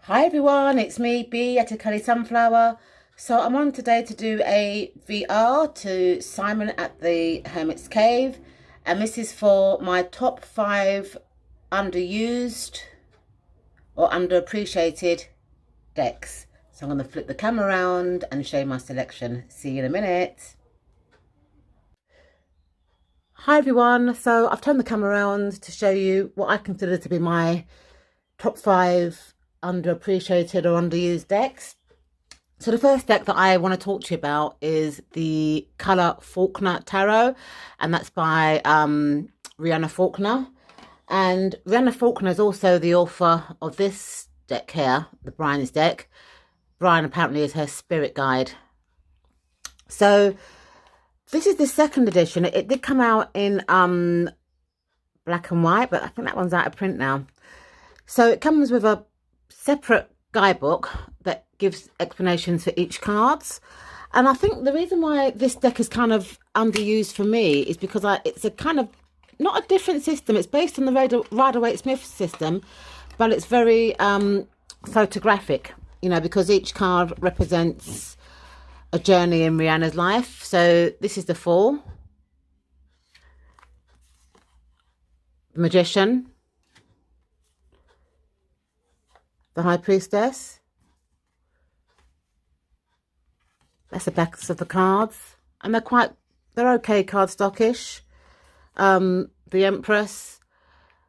Hi everyone, it's me, B at Ikale Sunflower. So I'm on today to do a VR to Simon at the Hermit's Cave, and this is for my top 5 underused or underappreciated decks. So I'm going to flip the camera around and show you my selection. See you in a minute. Hi everyone, so I've turned the camera around to show you what I consider to be my top 5 underappreciated or underused decks. So the first deck that I want to talk to you about is the colour Faulkner Tarot, and that's by Rihanna Faulkner. And Rihanna Faulkner is also the author of this deck here, the Brian's deck. Brian apparently is her spirit guide. So this is the second edition. It did come out in black and white, but I think that one's out of print now. So it comes with a separate guidebook that gives explanations for each cards. And I think the reason why this deck is kind of underused for me is because it's a kind of, not a different system. It's based on the Rider-Waite-Smith system, but it's very photographic, you know, because each card represents a journey in Rihanna's life. So this is the Fool, the Magician, the High Priestess. That's the backs of the cards, and they're okay cardstockish. The Empress.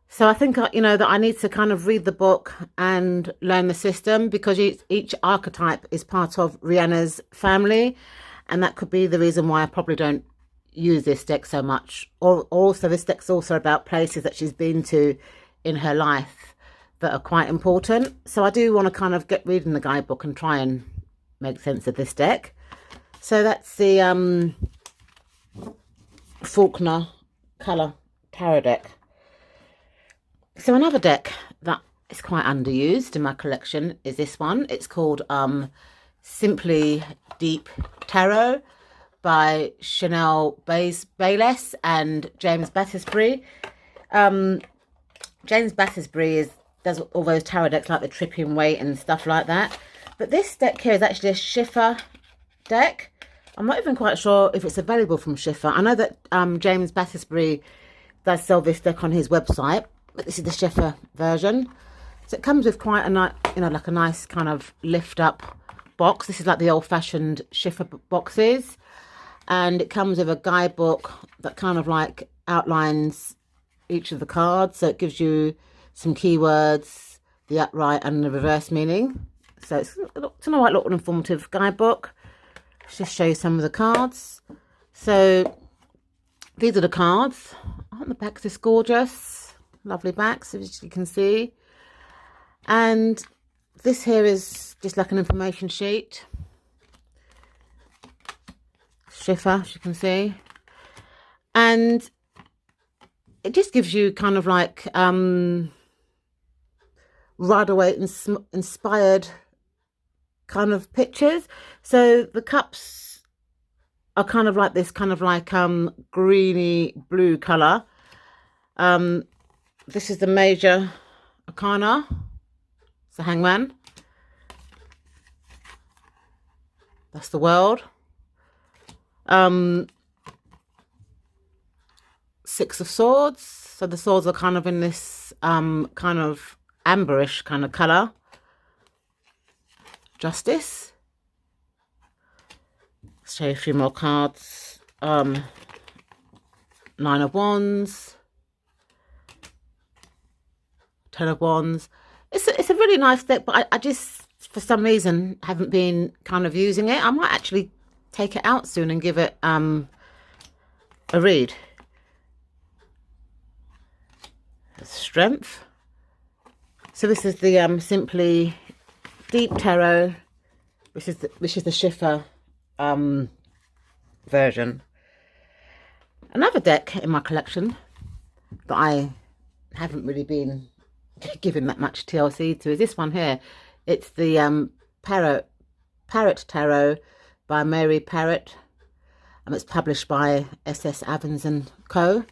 So I think, you know, that I need to kind of read the book and learn the system, because each archetype is part of Rihanna's family, and that could be the reason why I probably don't use this deck so much. Or also, this deck's also about places that she's been to in her life that are quite important. So I do want to kind of get reading the guidebook and try and make sense of this deck. So that's the Faulkner colour tarot deck. So another deck that is quite underused in my collection is this one. It's called Simply Deep Tarot by Chanel Bayless and James Battersbury. James Battersbury does all those tarot decks like the Tripping Weight and stuff like that. But this deck here is actually a Schiffer deck. I'm not even quite sure if it's available from Schiffer. I know that James Battersbury does sell this deck on his website, but this is the Schiffer version. So it comes with quite a nice, you know, like a nice kind of lift up box. This is like the old-fashioned Schiffer boxes, and it comes with a guidebook that kind of like outlines each of the cards. So it gives you some keywords, the upright and the reverse meaning. So it's an alright little informative guidebook. Let's just show you some of the cards. So these are the cards. Aren't the backs just gorgeous? Lovely backs, as you can see. And this here is just like an information sheet. Schiffer, as you can see. And it just gives you kind of like Rider-Waite inspired kind of pictures. So the cups are kind of like this kind of like greeny blue colour. This is the major arcana. It's the Hangman. That's the World. Six of Swords. So the swords are kind of in this kind of amberish kind of colour. Justice. Let's show you a few more cards. Nine of Wands. Ten of Wands. It's a really nice deck, but I just, for some reason, haven't been kind of using it. I might actually take it out soon and give it a read. Strength. So this is the Simply Deep Tarot, which is the Schiffer version. Another deck in my collection that I haven't really been given that much TLC to is this one here. It's the Parrott Tarot by Mary Parrott, and it's published by SS Evans and Co.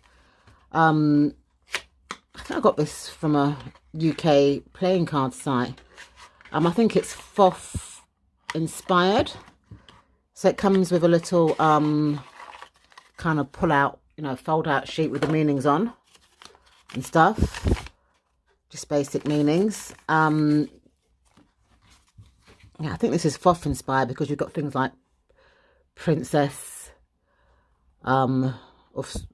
I think I got this from a UK playing card site. I think it's Thoth inspired. So it comes with a little kind of pull out, you know, fold out sheet with the meanings on and stuff. Just basic meanings. Yeah, I think this is Thoth inspired because you've got things like Princess, or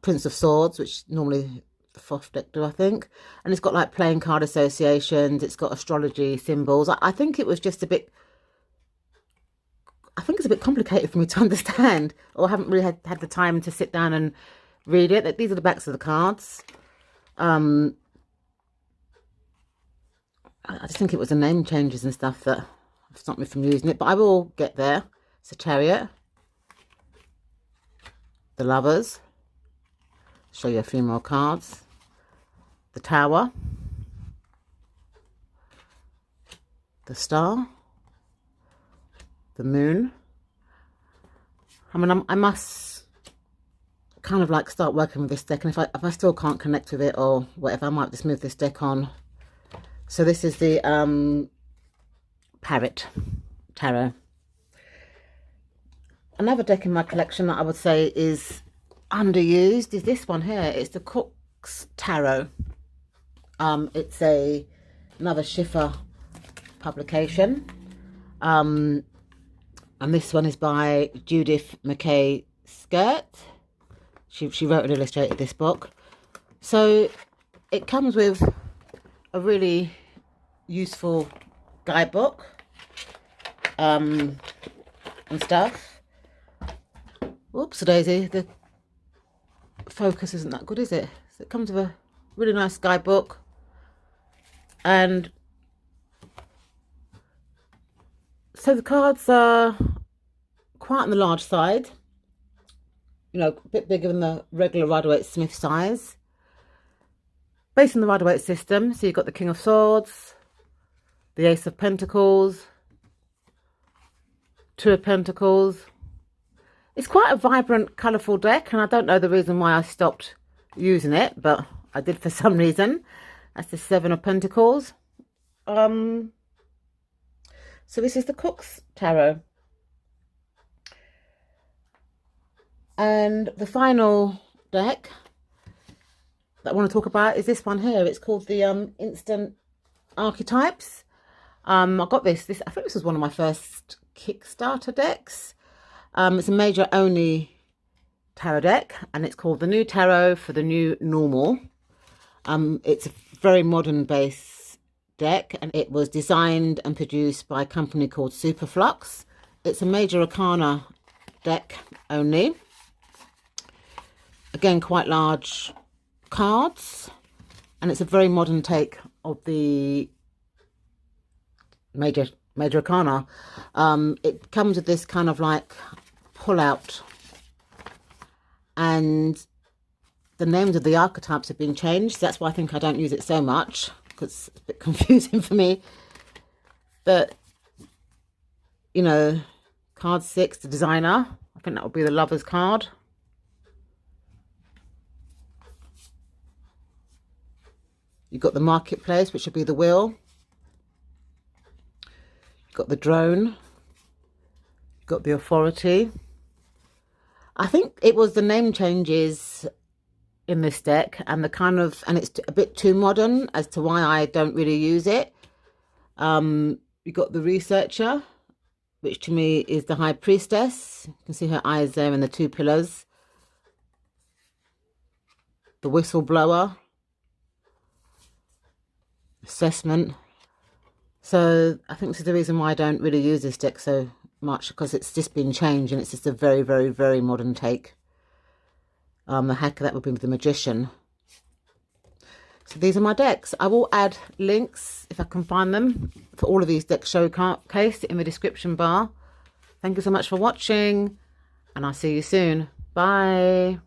Prince of Swords, which normally the Thoth deck do, I think. And it's got like playing card associations. It's got astrology symbols. I think it was just a bit, I think it's a bit complicated for me to understand, or I haven't really had the time to sit down and read it. These are the backs of the cards. I just think it was the name changes and stuff that stopped me from using it, but I will get there. It's a Chariot, the Lovers, show you a few more cards, the Tower, the Star, the Moon. I mean, I must kind of like start working with this deck, and if I still can't connect with it or whatever, I might just move this deck on. So this is the Parrott Tarot. Another deck in my collection that I would say is underused is this one here. It's the Cook's Tarot. It's another Schiffer publication. And this one is by Judith McKay Skirt. She wrote and illustrated this book. So it comes with a really useful guidebook and stuff. Whoops, Daisy, the focus isn't that good, is it? So it comes with a really nice guidebook, and so the cards are quite on the large side, you know, a bit bigger than the regular Rider-Waite-Smith size, based on the Rider-Waite system. So you've got the King of Swords, the Ace of Pentacles, Two of Pentacles. It's quite a vibrant, colourful deck, and I don't know the reason why I stopped using it, but I did for some reason. That's the Seven of Pentacles. So this is the Cook's Tarot. And the final deck that I want to talk about is this one here. It's called the Instant Archetypes. I got this. I think this was one of my first Kickstarter decks. It's a major only tarot deck, and it's called the New Tarot for the New Normal. It's a very modern base deck, and it was designed and produced by a company called Superflux. It's a major arcana deck only. Again, quite large cards, and it's a very modern take of the major arcana. It comes with this kind of like pull out, and the names of the archetypes have been changed. That's why I think I don't use it so much, because it's a bit confusing for me. But you know, card 6, the Designer, I think that would be the Lover's card. You've got the Marketplace, which would be the Wheel. You've got the Drone. You've got the Authority. I think it was the name changes in this deck and the kind of, and it's a bit too modern as to why I don't really use it. You've got the Researcher, which to me is the High Priestess. You can see her eyes there and the 2 pillars. The Whistleblower. Assessment. So I think this is the reason why I don't really use this deck so much, because it's just been changed and it's just a very, very, very modern take. The hacker, that would be the Magician. So these are my decks. I will add links, if I can find them, for all of these deck showcase in the description bar. Thank you so much for watching, and I'll see you soon. Bye.